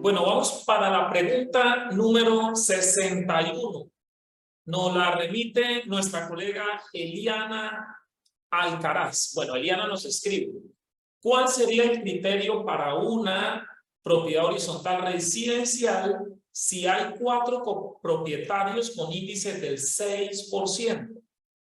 Bueno, vamos para la pregunta número 61. Nos la remite nuestra colega Eliana Alcaraz. Bueno, Eliana nos escribe: ¿cuál sería el criterio para una propiedad horizontal residencial si hay 4 copropietarios con índices del 6%?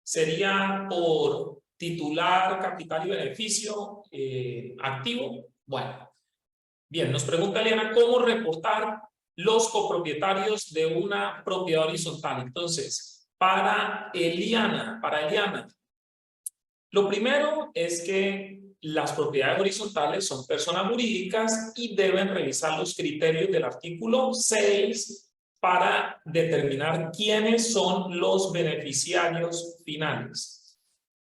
¿Sería por titular, capital y beneficio activo? Bueno, bien, nos pregunta Eliana cómo reportar los copropietarios de una propiedad horizontal. Entonces, para Eliana, lo primero es que las propiedades horizontales son personas jurídicas y deben revisar los criterios del artículo 6 para determinar quiénes son los beneficiarios finales.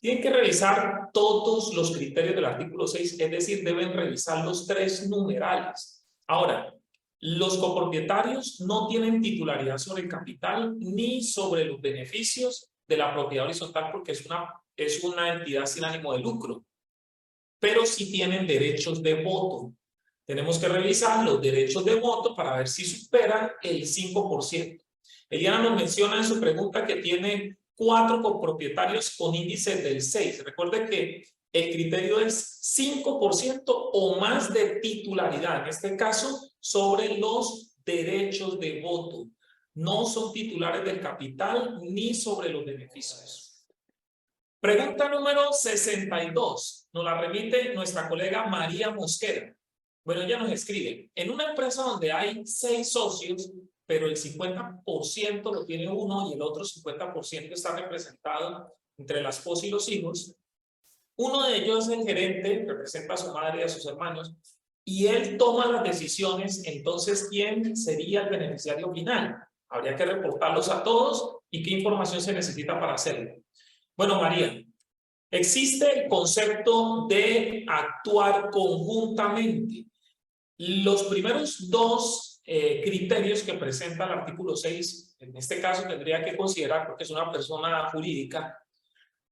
Tienen que revisar todos los criterios del artículo 6, es decir, deben revisar los 3 numerales. Ahora, los copropietarios no tienen titularidad sobre el capital ni sobre los beneficios de la propiedad horizontal porque es una entidad sin ánimo de lucro, pero sí tienen derechos de voto. Tenemos que revisar los derechos de voto para ver si superan el 5%. Eliana nos menciona en su pregunta que tiene 4 copropietarios con índice del 6. Recuerde que el criterio es 5% o más de titularidad, en este caso, sobre los derechos de voto. No son titulares del capital ni sobre los beneficios. Pregunta número 62. Nos la remite nuestra colega María Mosquera. Bueno, ella nos escribe: en una empresa donde hay 6 socios, pero el 50% lo tiene uno y el otro 50% está representado entre la esposa y los hijos. Uno de ellos es el gerente, representa a su madre y a sus hermanos, y él toma las decisiones. Entonces, ¿quién sería el beneficiario final? Habría que reportarlos a todos. ¿Y qué información se necesita para hacerlo? Bueno, María, existe el concepto de actuar conjuntamente. Los primeros 2 criterios que presenta el artículo 6, en este caso tendría que considerar, porque es una persona jurídica,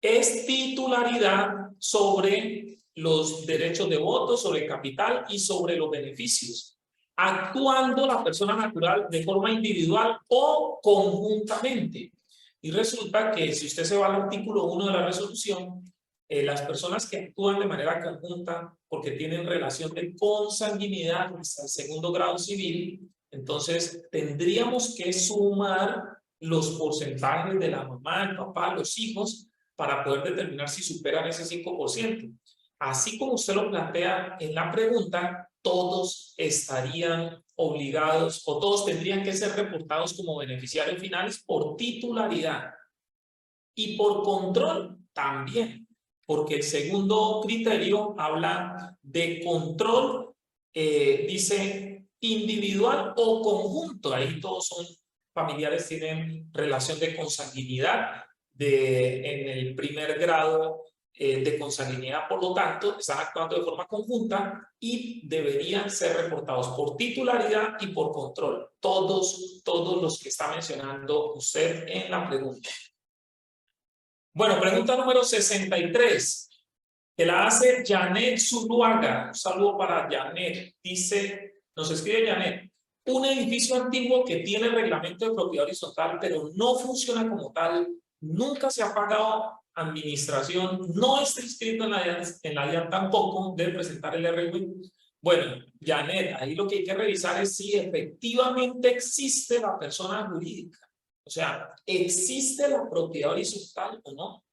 es titularidad sobre los derechos de voto, sobre el capital y sobre los beneficios, actuando la persona natural de forma individual o conjuntamente. Y resulta que si usted se va al artículo 1 de la resolución, las personas que actúan de manera conjunta porque tienen relación de consanguinidad hasta el 2º grado civil, entonces tendríamos que sumar los porcentajes de la mamá, el papá, los hijos, para poder determinar si superan ese 5%. Así como usted lo plantea en la pregunta, todos estarían obligados o todos tendrían que ser reportados como beneficiarios finales por titularidad y por control también, porque el segundo criterio habla de control, dice individual o conjunto. Ahí todos son familiares, tienen relación de consanguinidad en el primer grado de consanguinidad, por lo tanto están actuando de forma conjunta y deberían ser reportados por titularidad y por control, todos los que está mencionando usted en la pregunta. Bueno, pregunta número 63, que la hace Janet Zuluaga. Un saludo para Janet. Dice, nos escribe Janet: un edificio antiguo que tiene reglamento de propiedad horizontal, pero no funciona como tal, nunca se ha pagado administración, no está inscrito en la DIAN tampoco, debe presentar el RW. Bueno, Janet, ahí lo que hay que revisar es si efectivamente existe la persona jurídica. O sea, ¿existe la propiedad horizontal o no?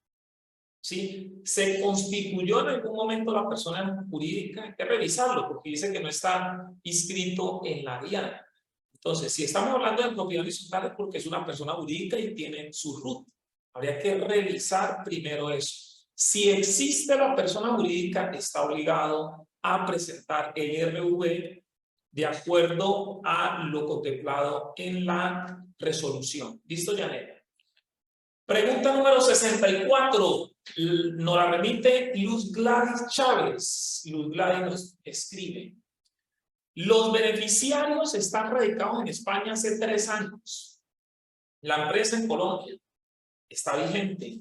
¿Sí? ¿Se constituyó en algún momento la persona jurídica? Hay que revisarlo porque dice que no está inscrito en la DIAN. Entonces, si estamos hablando de propiedad horizontal es porque es una persona jurídica y tiene su RUT. Habría que revisar primero eso. Si existe la persona jurídica, está obligado a presentar el RV de acuerdo a lo contemplado en la resolución. ¿Listo, Janet? Pregunta número 64. Nos la remite Luz Gladys Chávez. Luz Gladys nos escribe: los beneficiarios están radicados en España hace 3 años. La empresa en Colombia está vigente.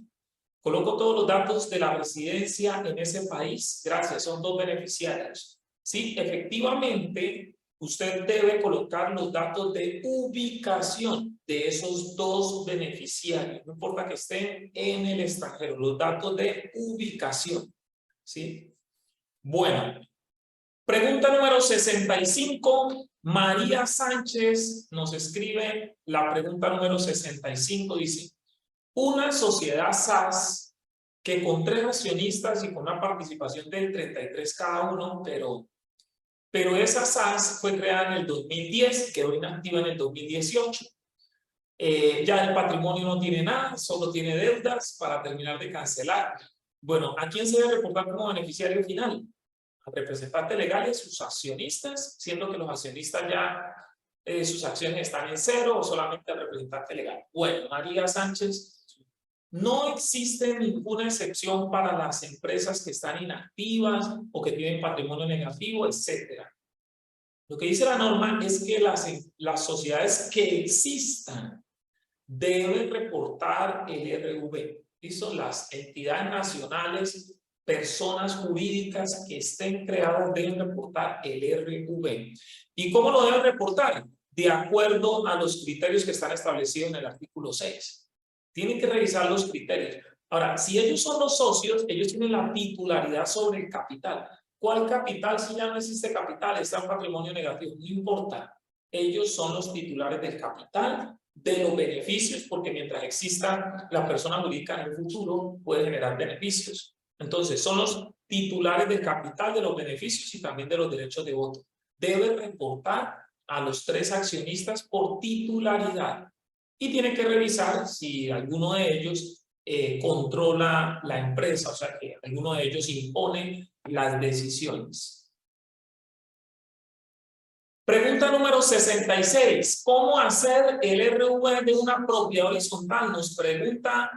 Coloco todos los datos de la residencia en ese país. Gracias, son 2 beneficiarios. Sí, efectivamente, usted debe colocar los datos de ubicación de esos dos beneficiarios, no importa que estén en el extranjero, los datos de ubicación, ¿sí? Bueno, pregunta número 65. María Sánchez nos escribe la pregunta número 65, dice, una sociedad SAS que con 3 accionistas y con una participación del 33 cada uno, pero esa SAS fue creada en el 2010 y quedó inactiva en el 2018. Ya el patrimonio no tiene nada, solo tiene deudas para terminar de cancelar. Bueno, ¿a quién se debe reportar como beneficiario final? Al representante legal y a sus accionistas, siendo que los accionistas ya sus acciones están en cero o solamente al representante legal. Bueno, María Sánchez, no existe ninguna excepción para las empresas que están inactivas o que tienen patrimonio negativo, etcétera. Lo que dice la norma es que las sociedades que existan deben reportar el RV. Y son las entidades nacionales, personas jurídicas que estén creadas deben reportar el RV. ¿Y cómo lo deben reportar? De acuerdo a los criterios que están establecidos en el artículo 6. Tienen que revisar los criterios. Ahora, si ellos son los socios, ellos tienen la titularidad sobre el capital. ¿Cuál capital? Si ya no existe capital, está en patrimonio negativo, no importa. Ellos son los titulares del capital, de los beneficios, porque mientras exista la persona jurídica en el futuro, puede generar beneficios. Entonces, son los titulares del capital, de los beneficios y también de los derechos de voto. Debe reportar a los 3 accionistas por titularidad y tiene que revisar si alguno de ellos controla la empresa, o sea que alguno de ellos impone las decisiones. Pregunta número 66. ¿Cómo hacer el RV de una propiedad horizontal? Nos pregunta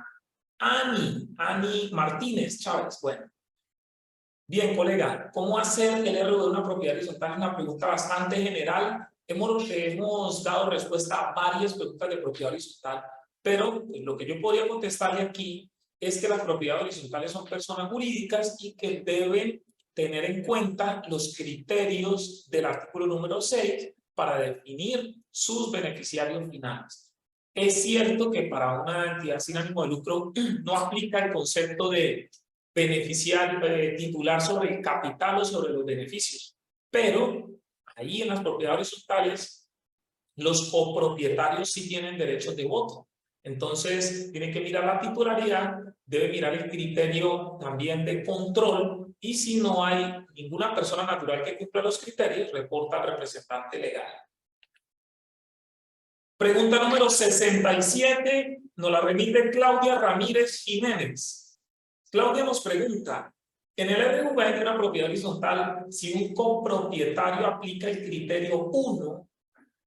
Ani Martínez Chávez. Bueno. Bien, colega, ¿cómo hacer el RV de una propiedad horizontal? Es una pregunta bastante general. Hemos dado respuesta a varias preguntas de propiedad horizontal, pero lo que yo podría contestarle aquí es que las propiedades horizontales son personas jurídicas y que deben tener en cuenta los criterios del artículo número 6 para definir sus beneficiarios finales. Es cierto que para una entidad sin ánimo de lucro no aplica el concepto de beneficiario titular sobre el capital o sobre los beneficios, pero ahí en las propiedades horizontales los copropietarios sí tienen derechos de voto. Entonces, tiene que mirar la titularidad, debe mirar el criterio también de control y si no hay ninguna persona natural que cumpla los criterios, reporta al representante legal. Pregunta número 67, nos la remite Claudia Ramírez Jiménez. Claudia nos pregunta, en el RV de una propiedad horizontal, si un copropietario aplica el criterio 1,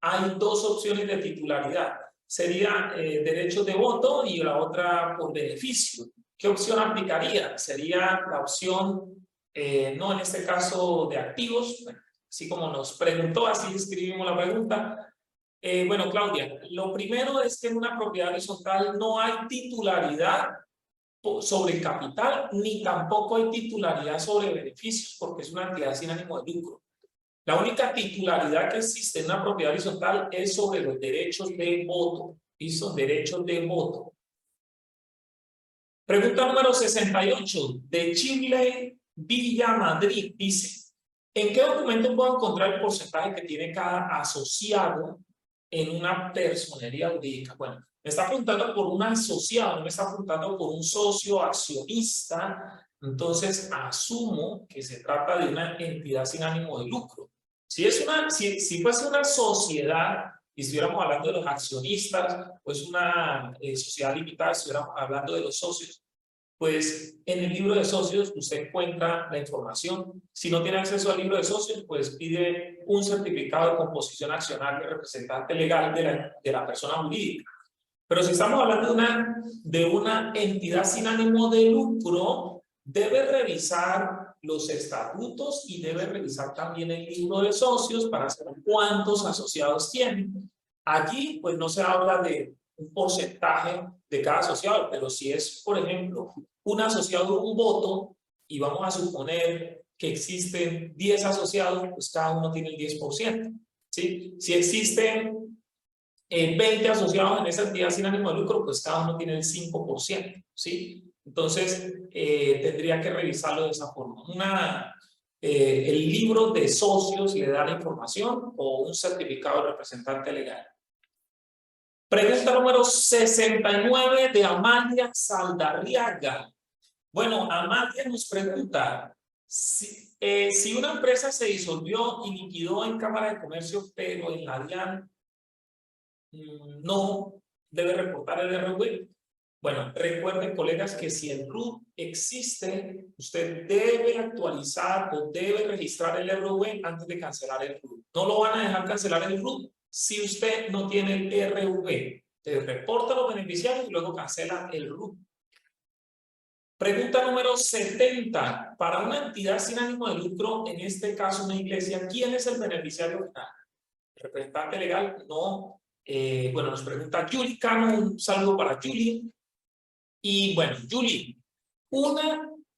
hay 2 opciones de titularidad. Sería derechos de voto y la otra por beneficio. ¿Qué opción aplicaría? Sería la opción, no en este caso de activos, bueno, así como nos preguntó, así escribimos la pregunta. Bueno, Claudia, lo primero es que en una propiedad horizontal no hay titularidad sobre el capital, ni tampoco hay titularidad sobre beneficios, porque es una entidad sin ánimo de lucro. La única titularidad que existe en una propiedad horizontal es sobre los derechos de voto. Y son derechos de voto. Pregunta número 68. De Chile, Villa Madrid, dice, ¿en qué documento puedo encontrar el porcentaje que tiene cada asociado en una personería jurídica? Bueno, me está preguntando por un asociado, no me está preguntando por un socio accionista, entonces asumo que se trata de una entidad sin ánimo de lucro. Si fuese una sociedad y estuviéramos hablando de los accionistas, pues una sociedad limitada, estuviéramos hablando de los socios, pues en el libro de socios usted encuentra la información. Si no tiene acceso al libro de socios, pues pide un certificado de composición accionaria del representante legal de la persona jurídica. Pero si estamos hablando de una entidad sin ánimo de lucro, debe revisar los estatutos y debe revisar también el libro de socios para saber cuántos asociados tienen. Allí, pues no se habla de un porcentaje de cada asociado, pero si es, por ejemplo, un asociado un voto y vamos a suponer que existen 10 asociados, pues cada uno tiene el 10%. ¿sí? Si existen 20 asociados en esa entidad sin ánimo de lucro, pues cada uno tiene el 5%, ¿sí? Entonces, tendría que revisarlo de esa forma. El libro de socios le da la información o un certificado de representante legal. Pregunta número 69 de Amalia Saldarriaga. Bueno, Amalia nos pregunta, si una empresa se disolvió y liquidó en Cámara de Comercio, pero en la DIAN no debe reportar el RV. Bueno, recuerden, colegas, que si el RUT existe, usted debe actualizar o debe registrar el RV antes de cancelar el RUT. No lo van a dejar cancelar el RUT si usted no tiene el RV. Usted reporta a los beneficiarios y luego cancela el RUT. Pregunta número 70. Para una entidad sin ánimo de lucro, en este caso una iglesia, ¿quién es el beneficiario final? ¿El representante legal? No. Bueno, nos pregunta Julie Cano, un saludo para Julie. Y bueno, Julie,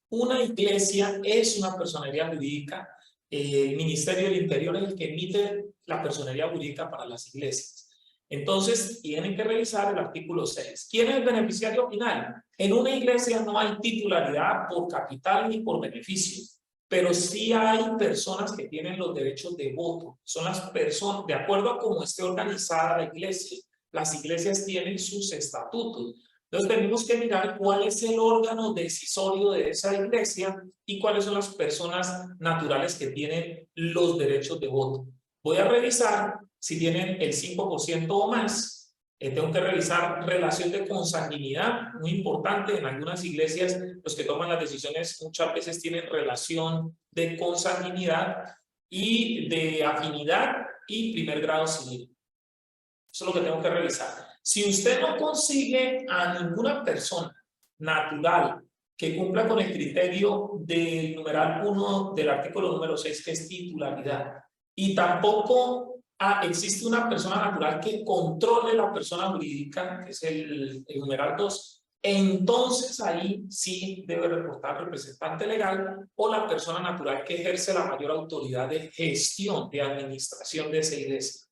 una iglesia es una personería jurídica. El Ministerio del Interior es el que emite la personería jurídica para las iglesias. Entonces, tienen que revisar el artículo 6. ¿Quién es el beneficiario final? En una iglesia no hay titularidad por capital ni por beneficio, pero sí hay personas que tienen los derechos de voto. Son las personas, de acuerdo a cómo esté organizada la iglesia, las iglesias tienen sus estatutos. Entonces tenemos que mirar cuál es el órgano decisorio de esa iglesia y cuáles son las personas naturales que tienen los derechos de voto. Voy a revisar si tienen el 5% o más. Tengo que revisar relación de consanguinidad, muy importante. En algunas iglesias los que toman las decisiones muchas veces tienen relación de consanguinidad y de afinidad y primer grado civil. Eso es lo que tengo que revisar. Si usted no consigue a ninguna persona natural que cumpla con el criterio del numeral 1 del artículo número 6, que es titularidad, y tampoco existe una persona natural que controle la persona jurídica, que es el numeral 2, entonces ahí sí debe reportar representante legal o la persona natural que ejerce la mayor autoridad de gestión, de administración de esa iglesia.